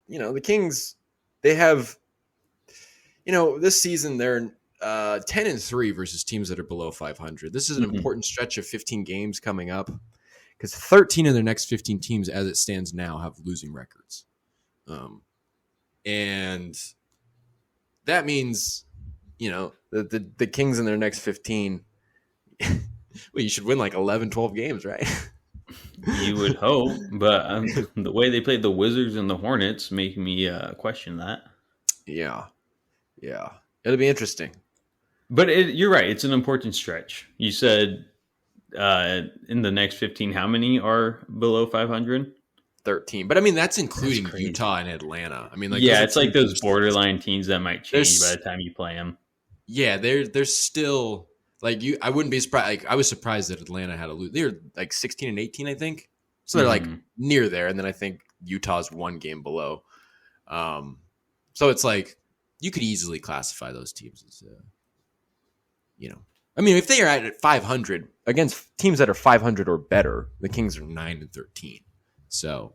the Kings, they have, this season they're 10-3 versus teams that are below 500. This is an important stretch of 15 games coming up because 13 of their next 15 teams, as it stands now, have losing records. And that means, the Kings in their next 15, well, you should win like 11, 12 games, right? You would hope, but the way they played the Wizards and the Hornets make me question that. Yeah. It'll be interesting. But you're right. It's an important stretch. You said in the next 15, how many are below 500? 13. But I mean, that's including Utah and Atlanta. I mean, it's like those borderline teams that might change by the time you play them. Yeah, they're still like you. I wouldn't be surprised. Like I was surprised that Atlanta had a lose. They're like 16 and 18, I think. So they're like near there, and then I think Utah's one game below. So it's like you could easily classify those teams as, I mean, if they are at 500 against teams that are 500 or better, the Kings are 9-13. So,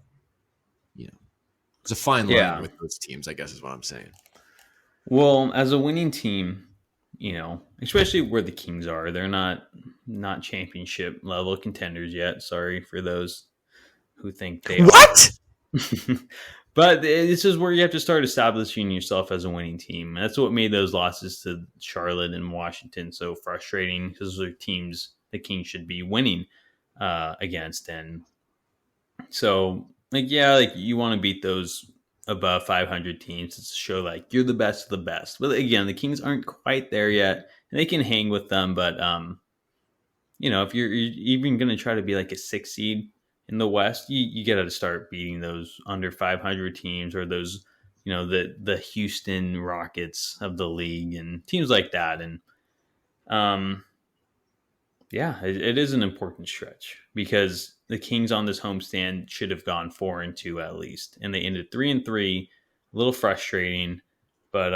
it's a fine line with those teams, I guess is what I'm saying. Well, as a winning team, especially where the Kings are, they're not championship level contenders yet. Sorry for those who think they What? are. But this is where you have to start establishing yourself as a winning team. That's what made those losses to Charlotte and Washington so frustrating, because those are teams the Kings should be winning against. And so, you want to beat those above 500 teams to show like you're the best of the best. But again, the Kings aren't quite there yet, and they can hang with them. But if you're even going to try to be like a 6 seed in the West, you got to start beating those under 500 teams, or those, the Houston Rockets of the league and teams like that. And it is an important stretch because the Kings on this homestand should have gone 4-2 at least, and they ended 3-3. A little frustrating, but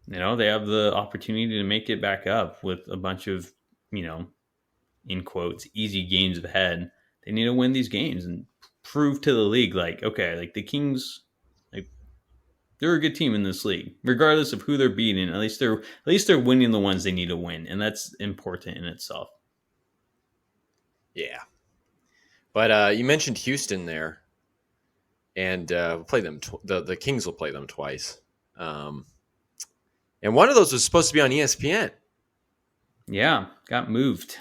they have the opportunity to make it back up with a bunch of, in quotes, easy games ahead. They need to win these games and prove to the league, the Kings, they're a good team in this league, regardless of who they're beating. At least they're winning the ones they need to win, and that's important in itself. Yeah, but you mentioned Houston there, and we'll play them. The Kings will play them twice, and one of those was supposed to be on ESPN. Yeah, got moved.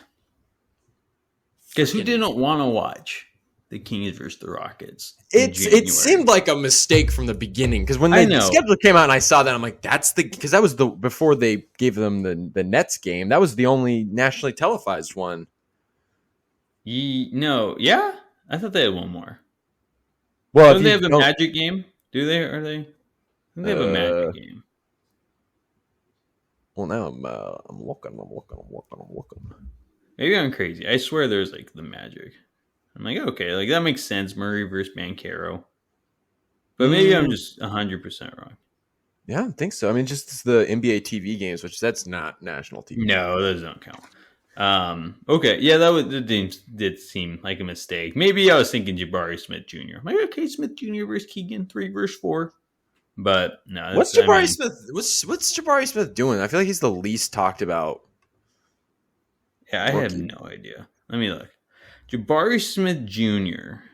Because who didn't want to watch the Kings versus the Rockets? It seemed like a mistake from the beginning, because when the schedule came out and I saw that, I'm like, because that was before they gave them the Nets game. That was the only nationally televised one. I thought they had one more. Well, don't they have a Magic game? Do they? Are they? They have a Magic game. Well, now I'm looking. Maybe I'm crazy. I swear there's the Magic. I'm like, okay, that makes sense. Murray versus Banchero. But maybe I'm just 100% wrong. Yeah, I think so. I mean, just the NBA TV games, which that's not national TV. No, those don't count. Okay, yeah, that did seem like a mistake. Maybe I was thinking Jabari Smith Jr. I'm like, okay, Smith Jr. versus Keegan, 3 versus 4. But no. What's Jabari Smith? What's Jabari Smith doing? I feel like he's the least talked about. Yeah, I have no idea. Let me look. Jabari Smith Jr.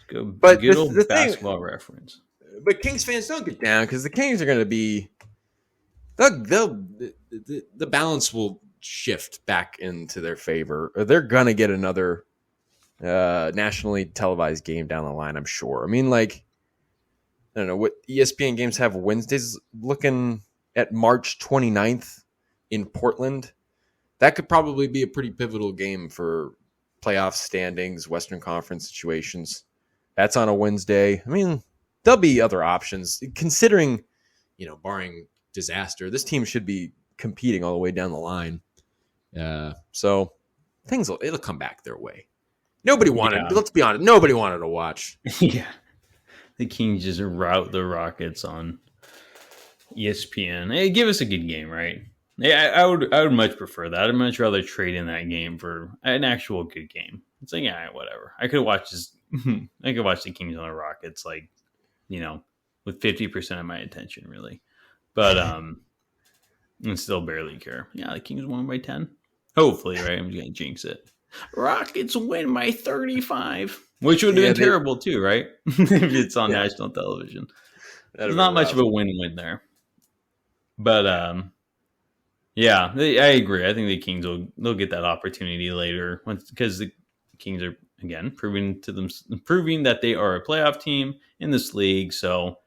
Good old basketball reference. But Kings fans, don't get down, because the Kings are going to be. The balance will shift back into their favor. They're going to get another nationally televised game down the line, I'm sure. I mean, I don't know what ESPN games have Wednesdays, looking at March 29th in Portland. That could probably be a pretty pivotal game for playoff standings, Western Conference situations. That's on a Wednesday. I mean, there'll be other options. Considering, barring disaster, this team should be competing all the way down the line. So it'll come back their way. Nobody wanted, let's be honest, nobody wanted to watch. Yeah. The Kings just rout the Rockets on ESPN. Hey, give us a good game, right? Yeah, I would much prefer that. I'd much rather trade in that game for an actual good game. It's whatever. I could watch the Kings on the Rockets with 50% of my attention, really. But and still barely care. Yeah, the Kings won by 10. Hopefully, right? I'm just gonna jinx it. Rockets win by 35, which would have been terrible too, right? If it's on national television. There's not much of a win-win there. But yeah, I agree. I think the Kings they'll get that opportunity later because the Kings are again proving that they are a playoff team in this league. So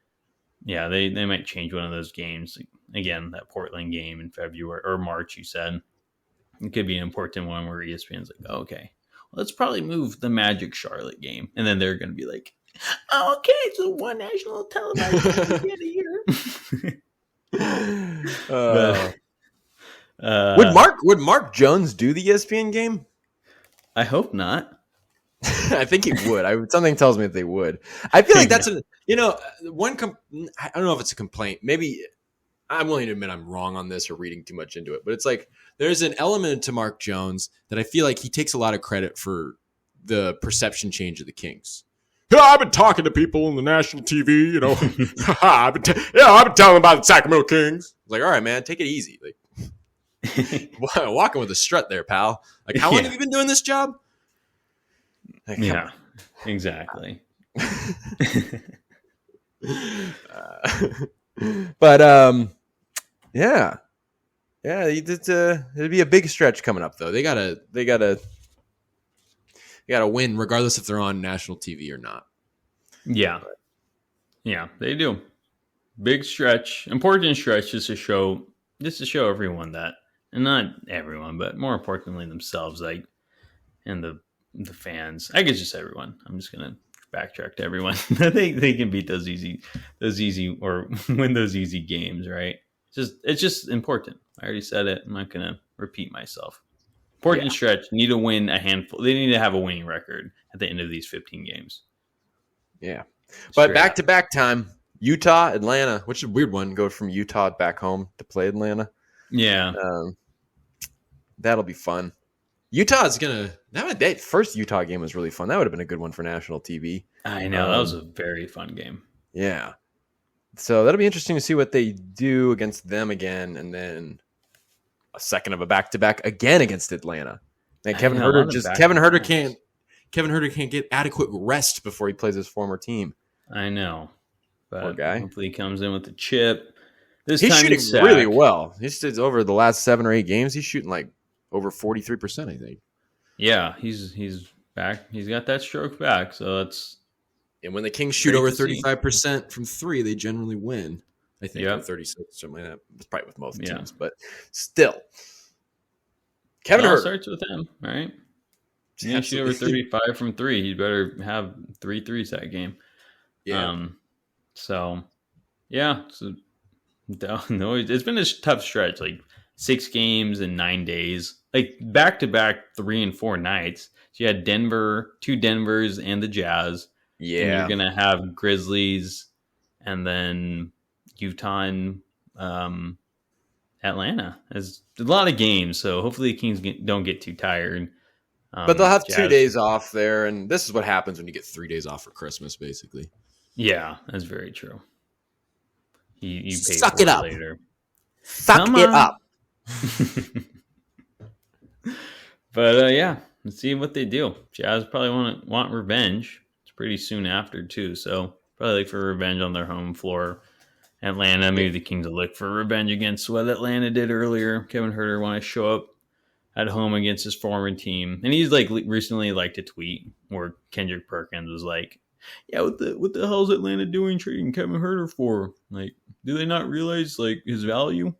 yeah, they might change one of those games again. That Portland game in February or March, you said it could be an important one where ESPN's like, oh, okay, well, let's probably move the Magic Charlotte game, and then they're going to be like, oh, okay, so one national televised game a year. Would Mark Jones do the ESPN game? I hope not. I think he would. Something tells me that they would. I feel like that's I don't know if it's a complaint. Maybe I'm willing to admit I'm wrong on this or reading too much into it, but it's like there's an element to Mark Jones that I feel like he takes a lot of credit for the perception change of the Kings. Yeah, I've been talking to people on the national TV, I've been telling them about the Sacramento Kings. Like, all right, man, take it easy. Like, walking with a strut there, pal. Like, how long have you been doing this job? Like, yeah, exactly. But yeah, it'd be a big stretch coming up though. They gotta win regardless if they're on national TV or not. Yeah, yeah, they do. Big stretch, important stretch, just to show everyone that, and not everyone, but more importantly themselves, like, and the fans. I guess just everyone. I'm just gonna backtrack to everyone. they can beat those easy or win those easy games, right? It's just important. I already said it. I'm not gonna repeat myself. Important stretch. Need to win a handful. They need to have a winning record at the end of these 15 games. Yeah, but back-to-back time, Utah, Atlanta, which is a weird one. Go from Utah back home to play Atlanta. Yeah, that'll be fun. Utah's that first Utah game was really fun. That would have been a good one for national TV. I know. That was a very fun game. Yeah. So that'll be interesting to see what they do against them again, and then a second of a back-to-back again against Atlanta. And Kevin Huerter can't get adequate rest before he plays his former team. I know. But poor guy. Hopefully he comes in with the chip. He's shooting really well. He's over the last 7 or 8 games, he's shooting like over 43%, I think. Yeah, he's back. He's got that stroke back, so that's. And when the Kings shoot over 35% from 3, they generally win. I think 36, something like that. It's probably with most teams, but still. Kevin Huerter starts with him, right? You shoot over 35 from 3. He better have 3 threes that game. Yeah. So no, it's been a tough stretch. Like 6 games in 9 days, like back to back 3 and 4 nights. So you had Denver, 2 Denvers, and the Jazz. Yeah, and you're gonna have Grizzlies, and then Utah and Atlanta. There's a lot of games, so hopefully the Kings don't get too tired. But they'll have 2 days off there, and this is what happens when you get 3 days off for Christmas, basically. Yeah, that's very true. You pay Suck for it up later. Suck it up. But yeah, let's see what they do. Jazz probably want revenge. It's pretty soon after too, so probably look for revenge on their home floor. Atlanta, maybe the Kings will look for revenge against what Atlanta did earlier. Kevin Huerter want to show up at home against his former team, and he's like recently liked a tweet where Kendrick Perkins was like, "Yeah, what the hell is Atlanta doing trading Kevin Huerter for? Like, do they not realize like his value?"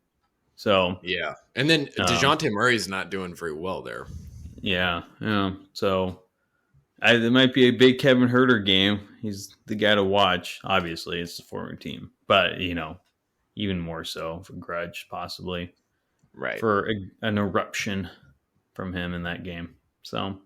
So yeah, and then DeJounte Murray's not doing very well there. Yeah. So it might be a big Kevin Huerter game. He's the guy to watch. Obviously, it's the former team, but even more so for grudge, possibly, right? For an eruption from him in that game. So